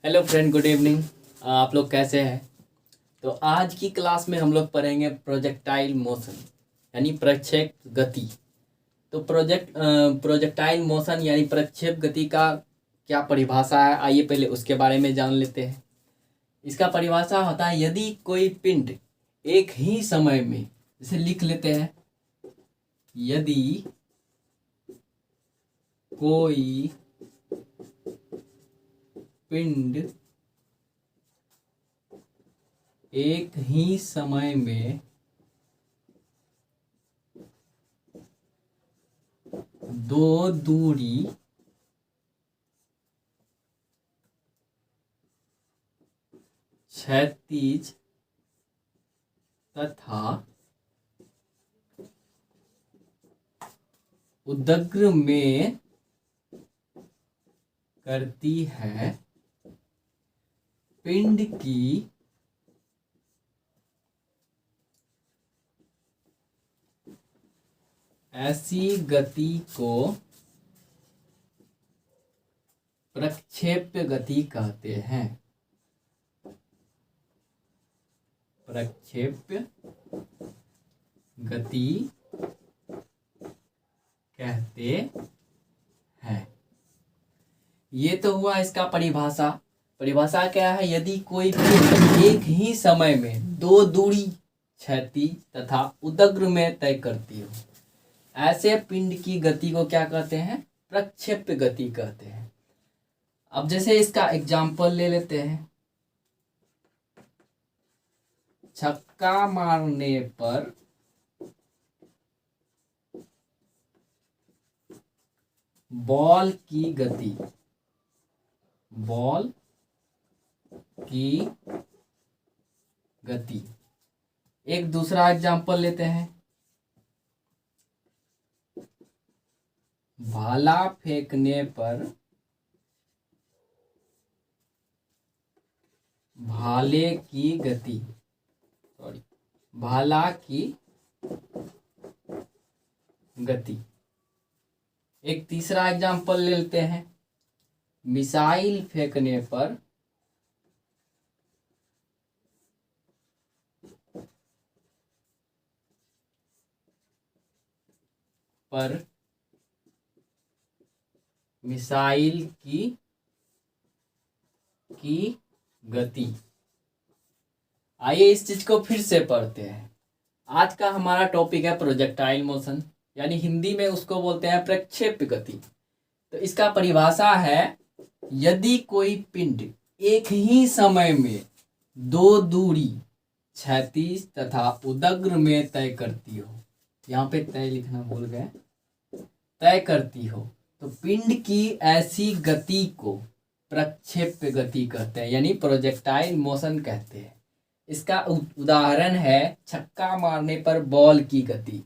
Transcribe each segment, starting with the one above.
Hello friend, good evening. आप लोग कैसे हैं? तो आज की क्लास में हम लोग पढ़ेंगे प्रोजेक्टाइल मोशन यानी प्रक्षेप गति। तो प्रोजेक्टाइल मोशन यानी प्रक्षेप गति का क्या परिभाषा है, आइए पहले उसके बारे में जान लेते हैं। इसका परिभाषा होता है, यदि कोई पिंड एक ही समय में, इसे लिख लेते हैं, यदि कोई पिंड एक ही समय में दो दूरी क्षैतिज तथा उदग्र में करती है, पिंड की ऐसी गति को प्रक्षेप्य गति कहते हैं। प्रक्षेप्य गति कहते हैं। ये तो हुआ इसका परिभाषा। परिभाषा क्या है? यदि कोई पिंड एक ही समय में दो दूरी क्षैतिज तथा उदग्र में तय करती हो, ऐसे पिंड की गति को क्या कहते हैं? प्रक्षेप्य गति कहते हैं। अब जैसे इसका एग्जाम्पल ले लेते हैं। छक्का मारने पर बॉल की गति, बॉल की गति। एक दूसरा एग्जाम्पल लेते हैं। भाला फेंकने पर भाले की गति, भाला की गति। एक तीसरा एग्जाम्पल ले लेते हैं। मिसाइल फेंकने पर मिसाइल की गति। आइए इस चीज को फिर से पढ़ते हैं। आज का हमारा टॉपिक है प्रोजेक्टाइल मोशन, यानी हिंदी में उसको बोलते हैं प्रक्षेप्य गति। तो इसका परिभाषा है, यदि कोई पिंड एक ही समय में दो दूरी क्षैतिज तथा उदग्र में तय करती हो, यहाँ पे तय लिखना भूल गए, तय करती हो, तो पिंड की ऐसी गति को प्रक्षेप्य गति कहते हैं, यानी प्रोजेक्टाइल मोशन कहते हैं। इसका उदाहरण है छक्का मारने पर बॉल की गति,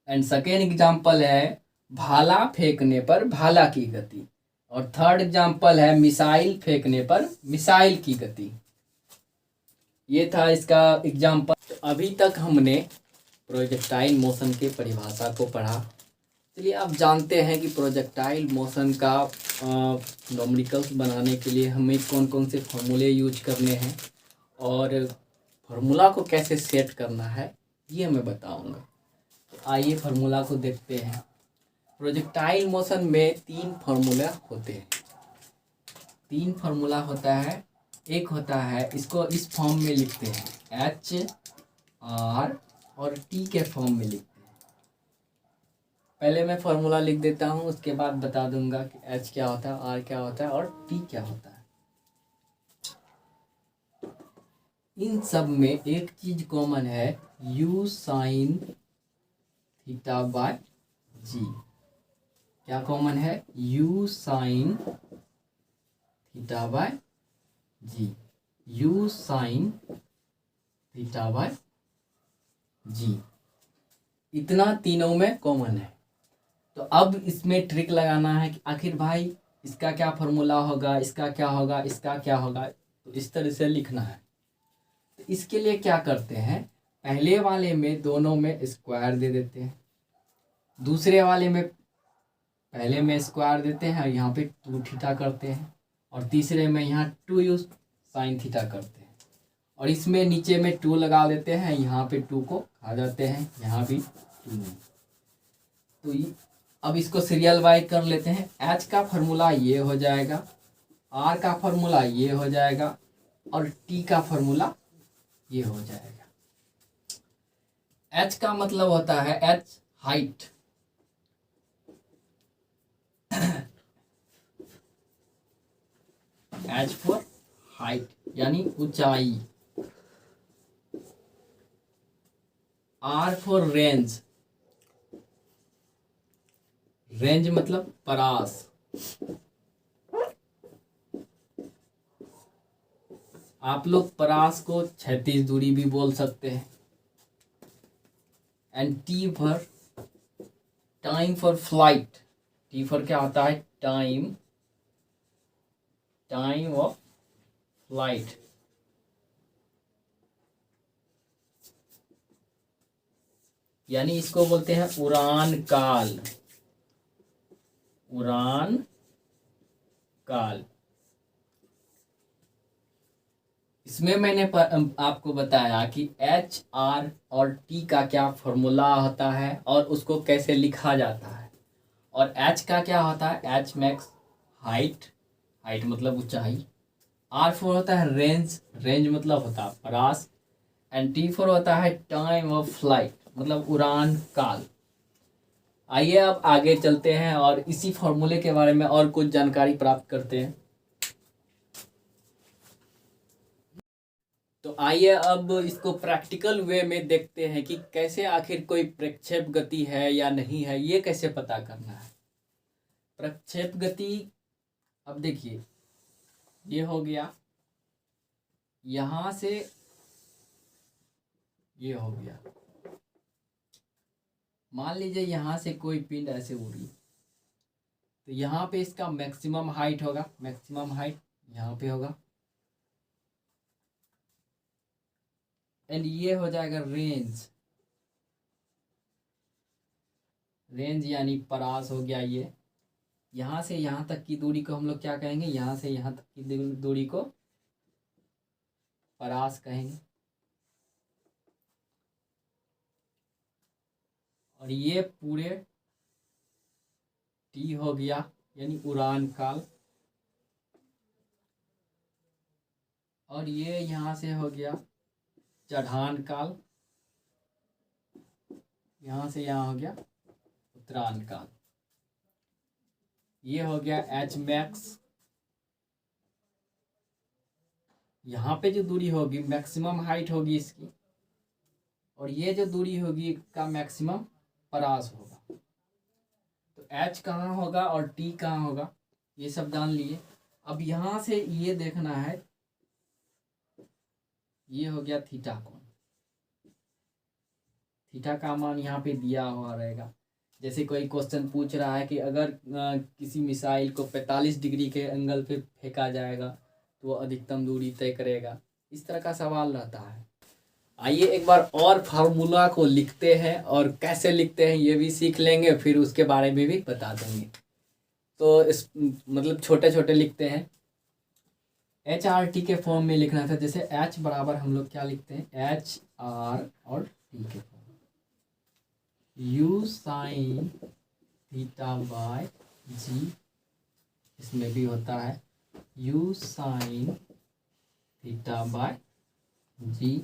एंड सेकेंड एग्जाम्पल है भाला फेंकने पर भाला की गति, और थर्ड एग्जाम्पल है मिसाइल फेंकने पर मिसाइल की गति। ये था इसका एग्जाम्पल। तो अभी तक हमने प्रोजेक्टाइल मोशन के परिभाषा को पढ़ा। चलिए आप जानते हैं कि प्रोजेक्टाइल मोशन का न्यूमेरिकल्स बनाने के लिए हमें कौन कौन से फॉर्मूले यूज करने हैं और फार्मूला को कैसे सेट करना है, ये मैं बताऊंगा। तो आइए फार्मूला को देखते हैं। प्रोजेक्टाइल मोशन में तीन फार्मूला होते हैं। तीन फार्मूला होता है। एक होता है, इसको इस फॉर्म में लिखते हैं, एच आर और टी के फॉर्म में लिखते हैं। पहले मैं फार्मूला लिख देता हूँ, उसके बाद बता दूंगा कि एच क्या होता है, आर क्या होता है और टी क्या होता है। इन सब में एक चीज कॉमन है, u sine theta by g. क्या कॉमन है? u sine theta by g, u sine theta by g, इतना तीनों में कॉमन है। तो अब इसमें ट्रिक लगाना है कि आखिर भाई इसका क्या फार्मूला होगा, इसका क्या होगा, इसका क्या होगा। तो इस तरह से लिखना है। तो इसके लिए क्या करते हैं, पहले वाले में दोनों में स्क्वायर दे देते हैं, दूसरे वाले में पहले में स्क्वायर देते हैं, यहाँ पे 2 थीटा करते हैं, और तीसरे में यहाँ 2u साइन थीटा करते हैं, और इसमें नीचे में 2 लगा देते हैं, यहाँ पे 2 को खा जाते हैं, यहाँ भी 2। तो अब इसको सीरियल वाइज कर लेते हैं। h का फॉर्मूला ये हो जाएगा, r का फॉर्मूला ये हो जाएगा, और t का फॉर्मूला ये हो जाएगा। h का मतलब होता है h height, h for height यानी ऊंचाई, r फॉर रेंज, रेंज मतलब परास, आप लोग परास को क्षैतिज दूरी भी बोल सकते हैं। And T for time for flight, T for क्या होता है, टाइम, टाइम ऑफ फ्लाइट। यानी इसको बोलते हैं उड़ान काल, उड़ान काल। इसमें मैंने आपको बताया कि एच, आर और टी का क्या फॉर्मूला होता है और उसको कैसे लिखा जाता है। और एच का क्या होता है, एच मैक्स हाइट, हाइट मतलब ऊंचाई, आर फोर होता है रेंज, रेंज मतलब होता है परास, एंड टी फोर होता है टाइम ऑफ फ्लाइट मतलब उड़ान काल। आइए अब आगे चलते हैं और इसी फॉर्मूले के बारे में और कुछ जानकारी प्राप्त करते हैं। तो आइए अब इसको प्रैक्टिकल वे में देखते हैं कि कैसे आखिर कोई प्रक्षेप गति है या नहीं है, ये कैसे पता करना है। प्रक्षेप गति, अब देखिए ये हो गया, यहां से ये हो गया, मान लीजिए यहां से कोई पिंड ऐसे उड़ी, तो यहाँ पे इसका मैक्सिमम हाइट होगा, मैक्सिमम हाइट यहाँ पे होगा, एंड ये हो जाएगा रेंज, रेंज यानी परास हो गया ये। यहाँ से यहाँ तक की दूरी को हम लोग क्या कहेंगे, यहाँ से यहाँ तक की दूरी को परास कहेंगे। और ये पूरे टी हो गया यानी उड़ान काल, और ये यहाँ से हो गया चढ़ान काल, यहाँ से यहाँ हो गया उत्तरायण काल। ये हो गया एच मैक्स, यहाँ पे जो दूरी होगी मैक्सिमम हाइट होगी इसकी, और ये जो दूरी होगी का मैक्सिमम परास होगा। तो एच कहाँ होगा और टी कहाँ होगा ये सब जान लिए। अब यहाँ से ये देखना है, ये हो गया थीटा कोण, थीटा का मान यहाँ पे दिया हुआ रहेगा। जैसे कोई क्वेश्चन पूछ रहा है कि अगर किसी मिसाइल को 45 डिग्री के एंगल पे फेंका जाएगा तो वो अधिकतम दूरी तय करेगा, इस तरह का सवाल रहता है। आइए एक बार और फार्मूला को लिखते हैं, और कैसे लिखते हैं ये भी सीख लेंगे, फिर उसके बारे में भी बता देंगे। तो इस मतलब छोटे छोटे लिखते हैं। एच आर टी के फॉर्म में लिखना था, जैसे एच बराबर हम लोग क्या लिखते हैं, एच आर और टी के form, u sine theta by g, इसमें भी होता है u sine theta by g,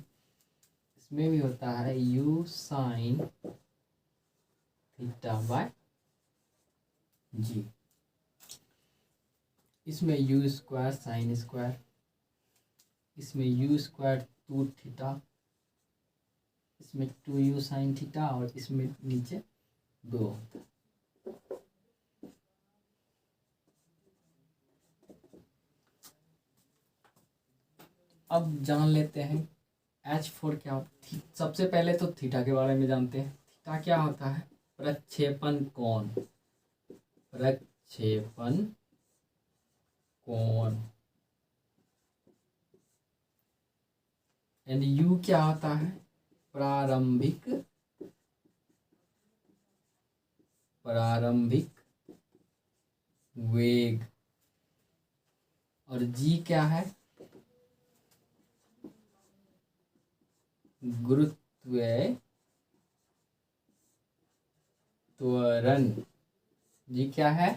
इसमें भी होता है u sine theta by g, इसमें यू स्क्वायर साइन स्क्वायर, इसमें यू स्क्वायर 2 थीटा, इसमें 2u साइन थीटा, और इसमें नीचे 2। अब जान लेते हैं H4 क्या होता है। सबसे पहले तो थीटा के बारे में जानते हैं। थीटा क्या होता है, प्रक्षेपण कोण, प्रक्षेपण कोण। एंड u क्या होता है, प्रारंभिक, प्रारंभिक वेग, और जी क्या है, गुरुत्व त्वरण। जी क्या है,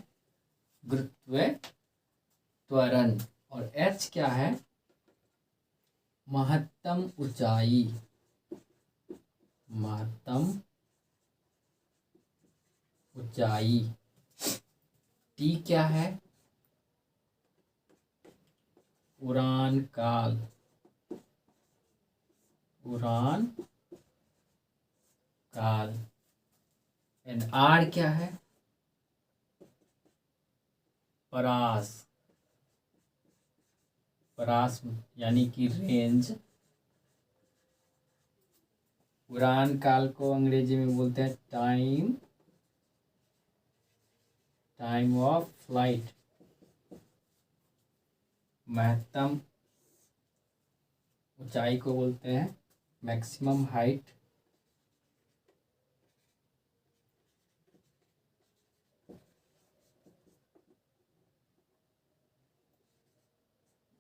गुरुत्व त्वरण। और एच क्या है, महत्तम ऊंचाई। महत्तम ऊंचाई। टी क्या है, उड़ान काल। उड़ान काल। एंड आर क्या है, परास। परास यानी कि रेंज। उड़ान काल को अंग्रेजी में बोलते हैं टाइम, टाइम ऑफ फ्लाइट। महत्तम ऊंचाई को बोलते हैं मैक्सिमम हाइट।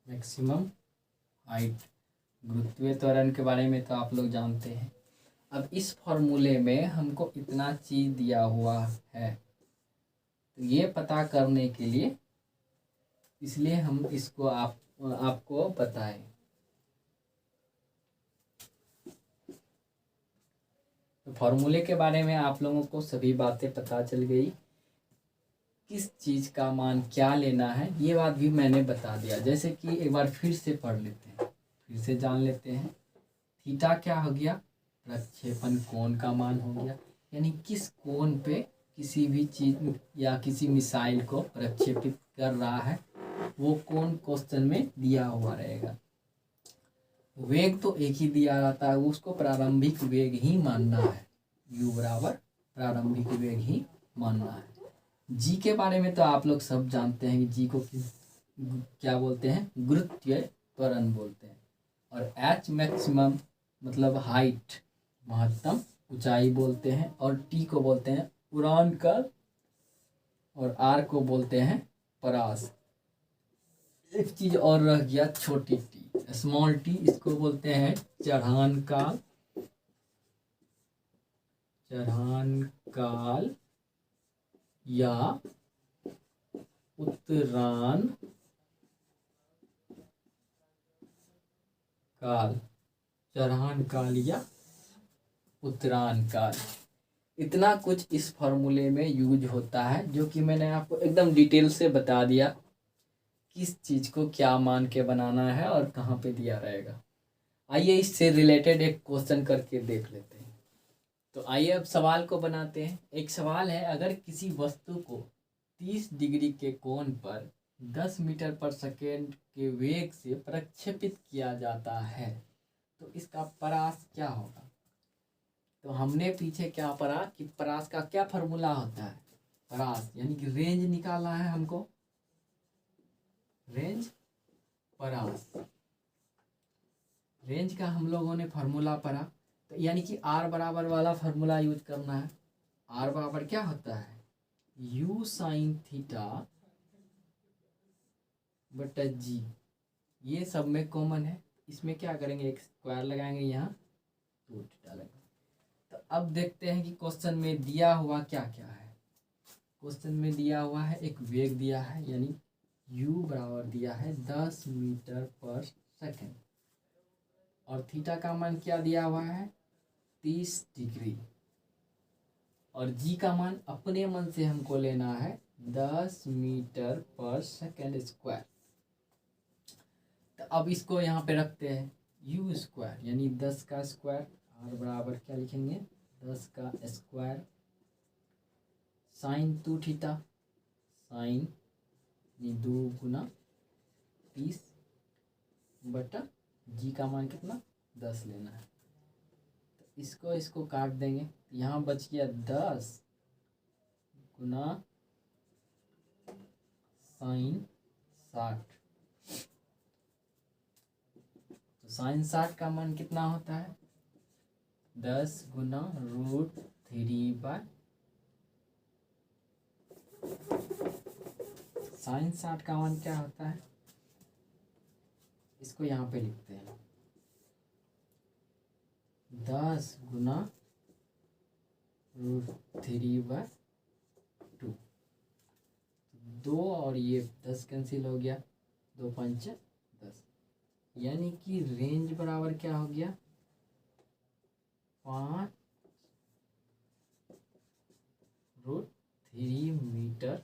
Maximum height. गुरुत्वीय त्वरण के बारे में तो आप लोग जानते हैं। अब इस फॉर्मूले में हमको इतना चीज दिया हुआ है, तो ये पता करने के लिए, इसलिए हम इसको आपको बताएं। तो फॉर्मूले के बारे में आप लोगों को सभी बातें पता चल गई। किस चीज का मान क्या लेना है ये बात भी मैंने बता दिया। जैसे कि एक बार फिर से पढ़ लेते हैं, फिर से जान लेते हैं। थीटा क्या हो गया, प्रक्षेपण कोण का मान हो गया, यानी किस कोण पे किसी भी चीज या किसी मिसाइल को प्रक्षेपित कर रहा है, वो कोण क्वेश्चन में दिया हुआ रहेगा। वेग तो एक ही दिया रहता है, उसको प्रारंभिक वेग ही मानना है। u बराबर प्रारंभिक वेग ही मानना है। जी के बारे में तो आप लोग सब जानते हैं कि जी को क्या बोलते हैं, गुरुत्वीय त्वरण बोलते हैं। और एच मैक्सिमम मतलब हाइट, महत्तम ऊंचाई बोलते हैं। और टी को बोलते हैं उड़ान काल। और आर को बोलते हैं परास। एक चीज और रह गया, छोटी टी, स्मॉल टी, इसको बोलते हैं चढ़ान काल। चढ़ान काल या उत्तरायण काल। चढ़ान काल या उत्तरायण काल। इतना कुछ इस फॉर्मूले में यूज होता है, जो कि मैंने आपको एकदम डिटेल से बता दिया किस चीज को क्या मान के बनाना है और कहाँ पे दिया रहेगा। आइए इससे रिलेटेड एक क्वेश्चन करके देख लेते हैं। तो आइए अब सवाल को बनाते हैं। एक सवाल है, अगर किसी वस्तु को 30 डिग्री के कोण पर 10 मीटर पर सेकेंड के वेग से प्रक्षेपित किया जाता है, तो इसका परास क्या होगा। तो हमने पीछे क्या पढ़ा कि परास का क्या फॉर्मूला होता है, परास यानी कि रेंज निकालना है हमको, रेंज परास। रेंज का हम लोगों ने फॉर्मूला पढ़ा, तो यानी कि आर बराबर वाला फॉर्मूला यूज करना है। आर बराबर क्या होता है, यू साइन थीटा बटा जी। ये सब में कॉमन है, इसमें क्या करेंगे, एक स्क्वायर लगाएंगे, यहाँ 2 थीटा लगाएंगे। तो अब देखते हैं कि क्वेश्चन में दिया हुआ क्या क्या है। क्वेश्चन में दिया हुआ है एक वेग दिया है, यानी u बराबर दिया है 10 मीटर पर सेकेंड। और थीटा का मान क्या दिया हुआ है, 30 डिग्री। और g का मान अपने मन से हमको लेना है 10 मीटर पर सेकेंड स्क्वायर। तो अब इसको यहाँ पे रखते हैं, u स्क्वायर यानी 10 का स्क्वायर। r बराबर क्या लिखेंगे, 10 का स्क्वायर साइन 2 थीटा, साइन 2 गुना 30 बटा जी का मान कितना, 10 लेना है। तो इसको काट देंगे, यहाँ बच गया 10 गुना साइन 60। तो साइन 60 का मान कितना होता है, 10 गुना √3/। साइन 60 का मान क्या होता है, इसको यहाँ पे लिखते हैं 10 गुना √3/2। 2 और ये 10 कैंसिल हो गया, 2 पंच 10, यानी कि रेंज बराबर क्या हो गया 5√3 मीटर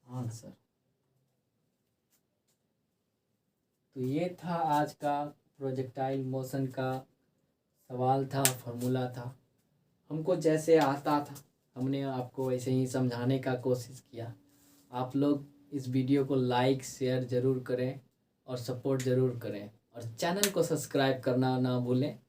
आंसर। तो ये था आज का प्रोजेक्टाइल मोशन का सवाल था, फॉर्मूला था। हमको जैसे आता था हमने आपको वैसे ही समझाने का कोशिश किया। आप लोग इस वीडियो को लाइक शेयर ज़रूर करें और सपोर्ट ज़रूर करें, और चैनल को सब्सक्राइब करना ना भूलें।